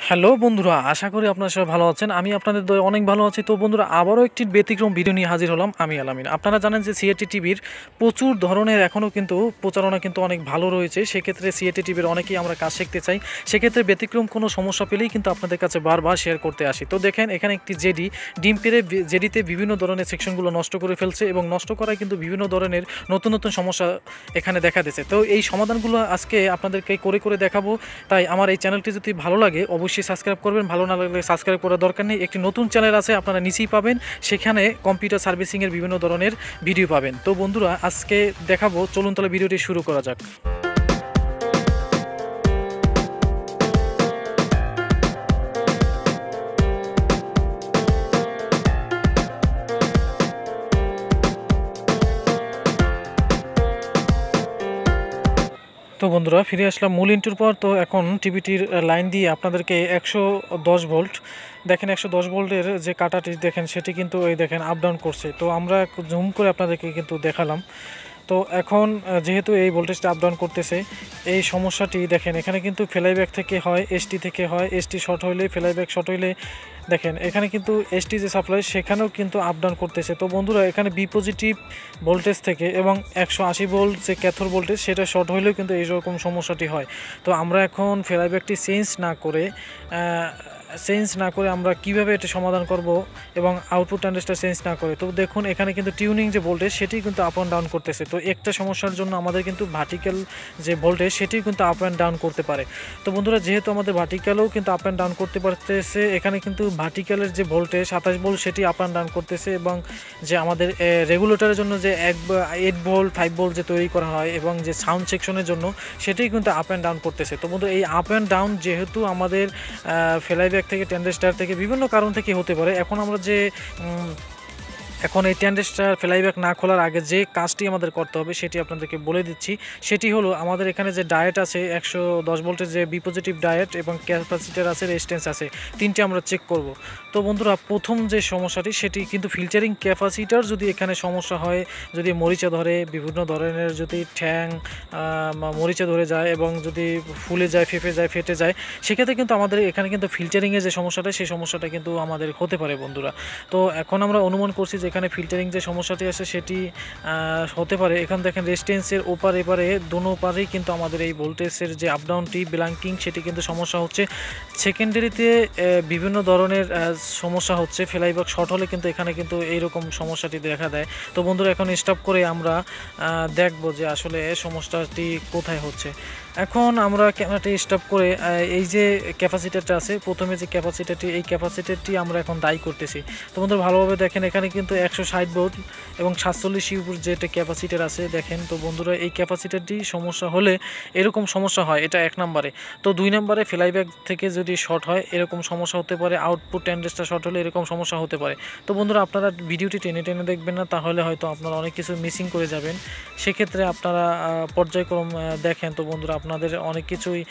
Hello বন্ধুরা, আশা করি আপনারা সবাই ভালো আছেন। আমি আপনাদের দয়ে অনেক ভালো আছি। তো বন্ধুরা, আবারও একটি ব্যতিক্রম ভিডিও নিয়ে হাজির হলাম আমি আলামিন। আপনারা জানেন যে সিআরটি টিভির প্রচুর ধরনের এখনও কিন্তু প্রচারণা কিন্তু অনেক ভালো রয়েছে। সেক্ষেত্রে সিআরটি টিভির অনেকেই আমরা কাজ শিখতে চাই। সেক্ষেত্রে ব্যতিক্রম কোনো সমস্যা পেলেই কিন্তু আপনাদের কাছে বারবার শেয়ার করতে আসি। তো দেখেন, এখানে একটি ডিম পেড়ে জেডিতে বিভিন্ন ধরনের সেকশনগুলো নষ্ট করে ফেলছে এবং নষ্ট করায় কিন্তু বিভিন্ন ধরনের নতুন নতুন সমস্যা এখানে দেখা দিয়েছে। তো এই সমাধানগুলো আজকে আপনাদেরকে করে দেখাবো। তাই আমার এই চ্যানেলটি যদি ভালো লাগে অবশ্যই সাবস্ক্রাইব করবেন। ভালো না লাগলে সাবস্ক্রাইব করার দরকার নেই। একটি নতুন চ্যানেল আছে, আপনারা নিচেই পাবেন। সেখানে কম্পিউটার সার্ভিসিংয়ের বিভিন্ন ধরনের ভিডিও পাবেন। তো বন্ধুরা, আজকে দেখাবো, চলুন তাহলে ভিডিওটি শুরু করা যাক। তো বন্ধুরা, ফিরে আসলাম মূল ইন্টুর পর। তো এখন টিভিটির লাইন দিয়ে আপনাদেরকে 110 ভোল্ট দেখেন, 110 ভোল্টের যে কাটাটি দেখেন সেটি কিন্তু এই দেখেন আপ ডাউন করছে। তো আমরা জুম করে আপনাদেরকে কিন্তু দেখালাম। তো এখন যেহেতু এই ভোল্টেজটা আপ ডাউন করতেছে, এই সমস্যাটি দেখেন এখানে কিন্তু ফ্লাইব্যাক থেকে হয়, এসটি থেকে হয়। এসটি শর্ট হইলে, ফ্লাইব্যাক শর্ট হইলে দেখেন এখানে কিন্তু এসটি যে সাপ্লাই সেখানেও কিন্তু আপ ডাউন করতেছে। তো বন্ধুরা, এখানে বি পজিটিভ ভোল্টেজ থেকে এবং 180 ভোল্ট যে ক্যাথোড ভোল্টেজ সেটা শর্ট হইলেও কিন্তু এইরকম সমস্যাটি হয়। তো আমরা এখন ফ্লাইব্যাকটি চেঞ্জ না করে আমরা কিভাবে এটা সমাধান করব এবং আউটপুট ট্রানজিস্টর চেঞ্জ না করে। তো দেখুন, এখানে কিন্তু টিউনিং যে ভোল্টেজ সেটি কিন্তু আপ অ্যান্ড ডাউন করতেছে। তো একটা সমস্যার জন্য আমাদের কিন্তু ভার্টিক্যাল যে ভোল্টেজ সেটি কিন্তু আপ অ্যান্ড ডাউন করতে পারে। তো বন্ধুরা, যেহেতু আমাদের ভার্টিক্যালও কিন্তু আপ অ্যান্ড ডাউন করতে পারতেছে, এখানে কিন্তু ভার্টিক্যালের যে ভোল্টেজ 27 ভোল্ট সেটি আপ অ্যান্ড ডাউন করতেছে এবং যে আমাদের রেগুলেটরের জন্য যে 8 ভোল্ট 5 ভোল্ট যে তৈরি করা হয় এবং যে সাউন্ড সেকশনের জন্য সেটাই কিন্তু আপ অ্যান্ড ডাউন করতেছে। তো বন্ধু, এই আপ অ্যান্ড ডাউন যেহেতু আমাদের ফ্লাইব্যাক থেকে ট্রানজিস্টর থেকে বিভিন্ন কারণ থেকে হতে পারে। এখন এই ট্রানজিস্টর ফ্লাইব্যাক না খোলার আগে যে কাজটি আমাদের করতে হবে সেটি আপনাদেরকে বলে দিচ্ছি। সেটি হলো, আমাদের এখানে যে ডায়েট আছে 110 ভোল্টের যে বি পজিটিভ ডায়েট এবং ক্যাপাসিটার আছে, রেজিস্ট্যান্স আছে, তিনটি আমরা চেক করব। তো বন্ধুরা, প্রথম যে সমস্যাটি সেটি কিন্তু ফিল্টারিং ক্যাপাসিটার যদি এখানে সমস্যা হয়, যদি মরিচা ধরে, বিভিন্ন ধরনের যদি ঠ্যাং মরিচা ধরে যায় এবং যদি ফুলে যায়, ফেটে যায়, সেক্ষেত্রে কিন্তু আমাদের এখানে কিন্তু ফিল্টারিংয়ের যে সমস্যাটা সেই সমস্যাটা কিন্তু আমাদের হতে পারে বন্ধুরা। তো এখন আমরা অনুমান করছি যে এখানে ফিল্টারিং যে সমস্যাটি আছে সেটি হতে পারে। এখানে দেখেন রেজিস্ট্যান্সের ওপার এপারে দোনো পারেই কিন্তু আমাদের এই ভোল্টেজের যে আপডাউনটি ব্ল্যাঙ্কিং সেটি কিন্তু সমস্যা হচ্ছে। সেকেন্ডারিতে বিভিন্ন ধরনের সমস্যা হচ্ছে। ফ্লাইব্যাক শর্ট হলে কিন্তু এখানে কিন্তু এইরকম সমস্যাটি দেখা দেয়। তো বন্ধুরা, এখন স্টপ করে আমরা দেখব যে আসলে সমস্যাটি কোথায় হচ্ছে। এখন আমরা ক্যামেরাটি স্টপ করে এই যে ক্যাপাসিটারটা আছে, প্রথমে যে ক্যাপাসিটারটি আমরা এখন দায়ী করতেছি। তো বন্ধুরা, ভালোভাবে দেখেন, এখানে কিন্তু 160 ভোল্ট এবং 47 ইউর যে একটা ক্যাপাসিটার আছে দেখেন। তো বন্ধুরা, এই ক্যাপাসিটারটি সমস্যা হলে এরকম সমস্যা হয়, এটা 1 নম্বরে। তো 2 নম্বরে ফ্লাইব্যাক থেকে যদি শর্ট হয় এরকম সমস্যা হতে পারে, আউটপুট ট্রানজিস্টর শর্ট হলে এরকম সমস্যা হতে পারে। তো বন্ধুরা, আপনারা ভিডিওটি টেনে দেখবেন না, তাহলে হয়তো আপনারা অনেক কিছু মিসিং করে যাবেন। সেক্ষেত্রে আপনারা পর্যায়ক্রম দেখেন। তো বন্ধুরা, আপনাদের অনেক কিছুই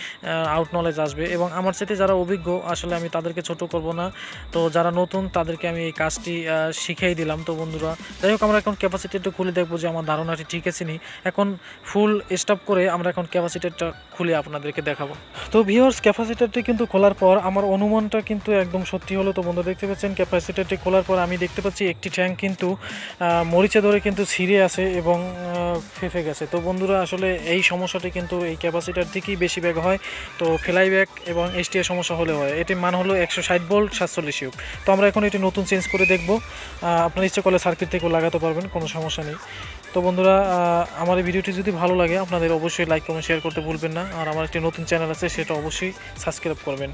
আউট নলেজ আসবে এবং আমার সাথে যারা অভিজ্ঞ, আসলে আমি তাদেরকে ছোট করব না। তো যারা নতুন তাদেরকে আমি এই কাজটি শিখিয়ে দিলাম। তো বন্ধুরা, যাই হোক, আমরা এখন ক্যাপাসিটারটা খুলে দেখবো যে আমার ধারণাটি ঠিক আছে নি। এখন ফুল স্টপ করে আমরা এখন ক্যাপাসিটারটা খুলে আপনাদেরকে দেখাবো। তো ভিউয়ার্স, ক্যাপাসিটারটি কিন্তু খোলার পর আমার অনুমানটা কিন্তু একদম সত্যি হলো। তো বন্ধুরা, দেখতে পাচ্ছেন ক্যাপাসিটারটি খোলার পর আমি দেখতে পাচ্ছি একটি ট্যাঙ্ক কিন্তু মরিচা ধরে কিন্তু ছিঁড়ে আছে এবং ফেঁপে গেছে। তো বন্ধুরা, আসলে এই সমস্যাটি কিন্তু এই ক্যাপাসিটার থেকেই বেশি ব্যাগ হয়। তো ফ্লাইব্যাক এবং এসটিআর সমস্যা হলে হয়। এটির মান হলো 160 ভোল্ট 47 ইউ। তো আমরা এখন এটি নতুন চেঞ্জ করে দেখব। আপনার ইচ্ছে করলে সার্কিট থেকেও লাগাতে পারবেন, কোনো সমস্যা নেই। তো বন্ধুরা, আমার এই ভিডিওটি যদি ভালো লাগে আপনাদের অবশ্যই লাইক কমেন্ট শেয়ার করতে ভুলবেন না। আর আমার একটি নতুন চ্যানেল আছে, সেটা অবশ্যই সাবস্ক্রাইব করবেন।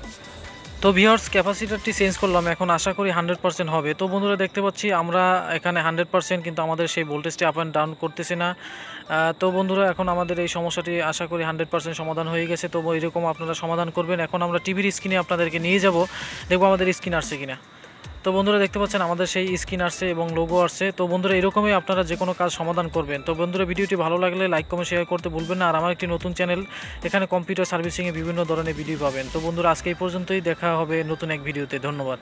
তো ভিউয়ার্স, ক্যাপাসিটারটি চেঞ্জ করলাম, এখন আশা করি 100% হবে। তো বন্ধুরা, দেখতে পাচ্ছি আমরা এখানে 100% কিন্তু আমাদের সেই ভোল্টেজটি আপ অ্যান্ড ডাউন করতেছে না। তো বন্ধুরা, এখন আমাদের এই সমস্যাটি আশা করি 100% সমাধান হয়ে গেছে। তো এরকম আপনারা সমাধান করবেন। এখন আমরা টিভির স্ক্রিনে আপনাদেরকে নিয়ে যাব, দেখবো আমাদের স্ক্রিন আসছে কিনা। তো বন্ধুরা, দেখতে পাচ্ছেন আমাদের সেই স্ক্রিন আসছে এবং লোগো আসছে। তো বন্ধুরা, এরকমই আপনারা যে কোনো কাজ সমাধান করবেন। তো বন্ধুরা, ভিডিওটি ভালো লাগলে লাইক কমেন্ট শেয়ার করতে ভুলবেন না। আর আমার একটি নতুন চ্যানেল, এখানে কম্পিউটার সার্ভিসিংয়ে বিভিন্ন ধরনের ভিডিও পাবেন। তো বন্ধুরা, আজকে এই পর্যন্তই, দেখা হবে নতুন এক ভিডিওতে। ধন্যবাদ।